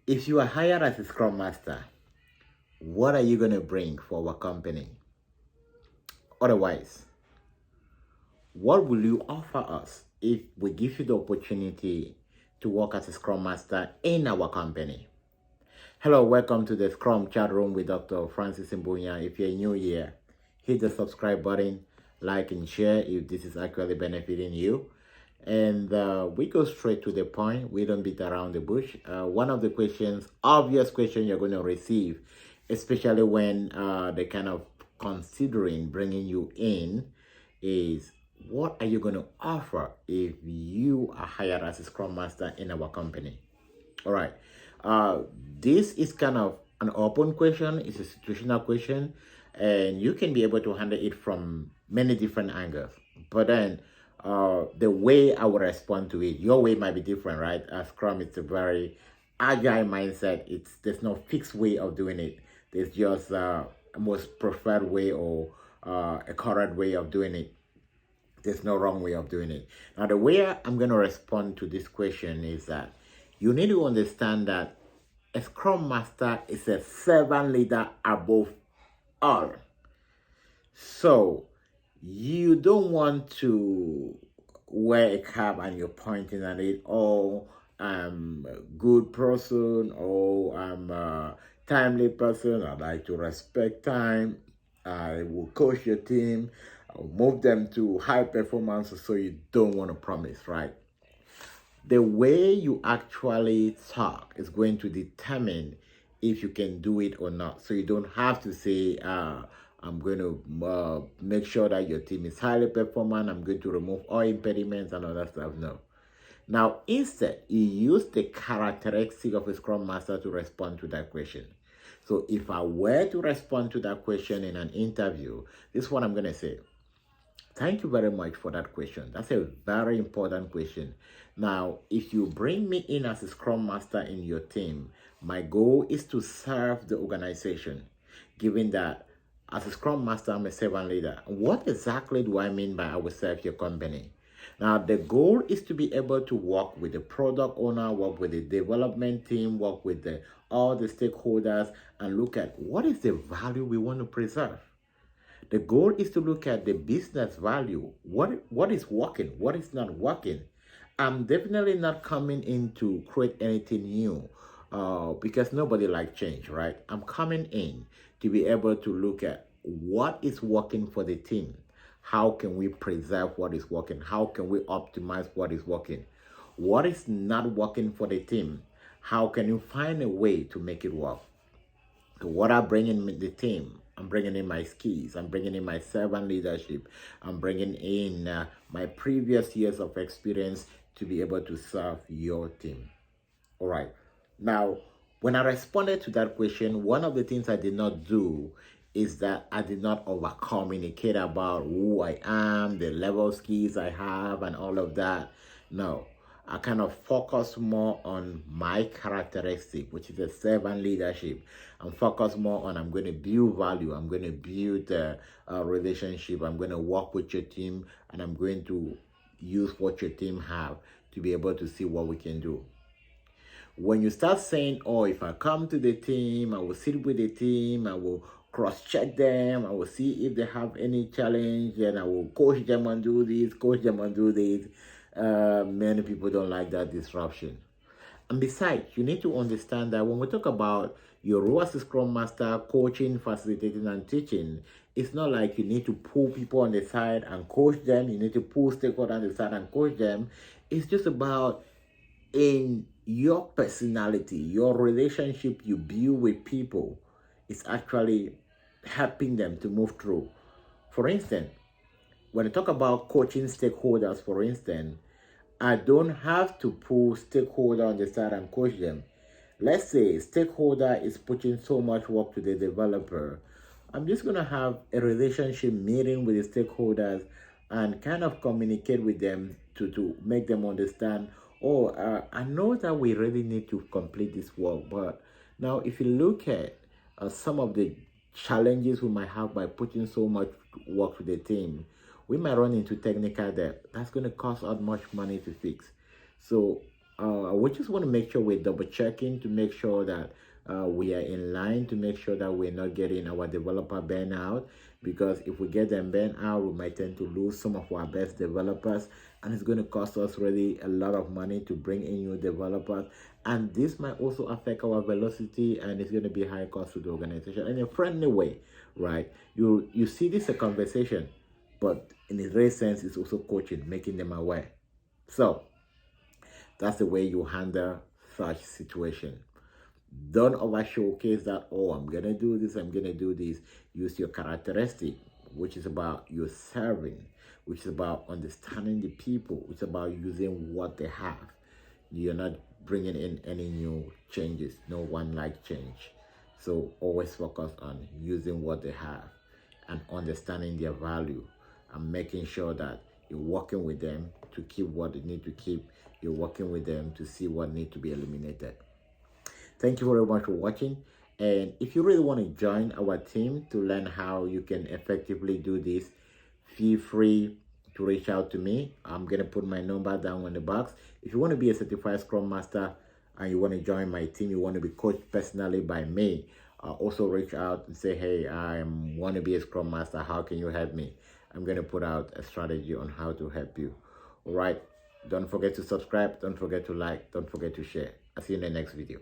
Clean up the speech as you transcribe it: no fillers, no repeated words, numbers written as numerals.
If you are hired as a Scrum Master, what are you going to bring for our company? Otherwise, what will you offer us if we give you the opportunity to work as a Scrum Master in our company? Hello, welcome to the Scrum Chat Room with Dr. Francis Mbunya. If you're new here, hit the subscribe button, like and share if this is actually benefiting you. And we go straight to the point. We don't beat around the bush. One of the obvious questions you're going to receive, especially when they're kind of considering bringing you in, is what are you going to offer if you are hired as a Scrum Master in our company? All right. This is kind of an open question. It's a situational question, and you can be able to handle it from many different angles. But then, the way I will respond to it, your way might be different, right? Scrum is a very agile mindset. There's no fixed way of doing it. There's just a most preferred way or a correct way of doing it. There's no wrong way of doing it. Now, the way I'm going to respond to this question is that you need to understand that a Scrum Master is a servant leader above all. So you don't want to wear a cap and you're pointing at it, oh, I'm a good person, oh, I'm a timely person, I like to respect time, I will coach your team, I'll move them to high performance, so you don't want to promise, right? The way you actually talk is going to determine if you can do it or not. So you don't have to say, I'm going to make sure that your team is highly performant. I'm going to remove all impediments and all that stuff. No. Now, instead, you use the characteristic of a Scrum Master to respond to that question. So if I were to respond to that question in an interview, this is what I'm going to say. Thank you very much for that question. That's a very important question. Now, if you bring me in as a Scrum Master in your team, my goal is to serve the organization, given that as a Scrum Master, I'm a servant leader. What exactly do I mean by I will serve your company? Now, the goal is to be able to work with the product owner, work with the development team, work with all the stakeholders, and look at what is the value we want to preserve. The goal is to look at the business value. What is working? What is not working? I'm definitely not coming in to create anything new because nobody likes change, right? I'm coming in to be able to look at what is working for the team. How can we preserve what is working? How can we optimize what is working? What is not working for the team? How can you find a way to make it work? What I bring in the team, I'm bringing in my skills, I'm bringing in my servant leadership, I'm bringing in my previous years of experience to be able to serve your team. All right. Now, when I responded to that question, one of the things I did not do is that I did not over communicate about who I am, the level of skills I have, and all of that. No. I kind of focus more on my characteristic, which is a servant leadership. I'm focused more on I'm going to build value. I'm going to build a relationship. I'm going to work with your team, and I'm going to use what your team have to be able to see what we can do. When you start saying, oh, if I come to the team, I will sit with the team, I will cross-check them, I will see if they have any challenge, and I will coach them and do this, coach them and do this. Many people don't like that disruption. And besides, you need to understand that when we talk about your role as a Scrum Master, coaching, facilitating, and teaching, it's not like you need to pull people on the side and coach them. You need to pull stakeholders on the side and coach them. It's just about in your personality, your relationship you build with people is actually helping them to move through. For instance, when I talk about coaching stakeholders, for instance, I don't have to pull stakeholder on the side and coach them. Let's say stakeholder is putting so much work to the developer. I'm just going to have a relationship meeting with the stakeholders and kind of communicate with them to make them understand, oh, I know that we really need to complete this work, but now if you look at some of the challenges we might have by putting so much work to the team, we might run into technical debt. That's going to cost us much money to fix. So we just want to make sure we're double checking to make sure that we are in line, to make sure that we're not getting our developer burnout, because if we get them burnt out, we might tend to lose some of our best developers, and it's going to cost us really a lot of money to bring in new developers, and this might also affect our velocity, and it's going to be high cost to the organization in a friendly way, right? You see this a conversation, but in a real sense it's also coaching, making them aware. So that's the way you handle such situation. Don't over showcase that, oh, I'm gonna do this, I'm gonna do this. Use your characteristic, which is about your serving, which is about understanding the people, which is about using what they have. You're not bringing in any new changes. No one like change. So always focus on using what they have and understanding their value and making sure that you're working with them to keep what they need to keep. You're working with them to see what needs to be eliminated. Thank you very much for watching. And if you really want to join our team to learn how you can effectively do this, feel free to reach out to me. I'm going to put my number down in the box. If you want to be a certified Scrum Master and you want to join my team, you want to be coached personally by me, also reach out and say, hey, I want to be a Scrum Master. How can you help me? I'm going to put out a strategy on how to help you. All right. Don't forget to subscribe. Don't forget to like. Don't forget to share. I'll see you in the next video.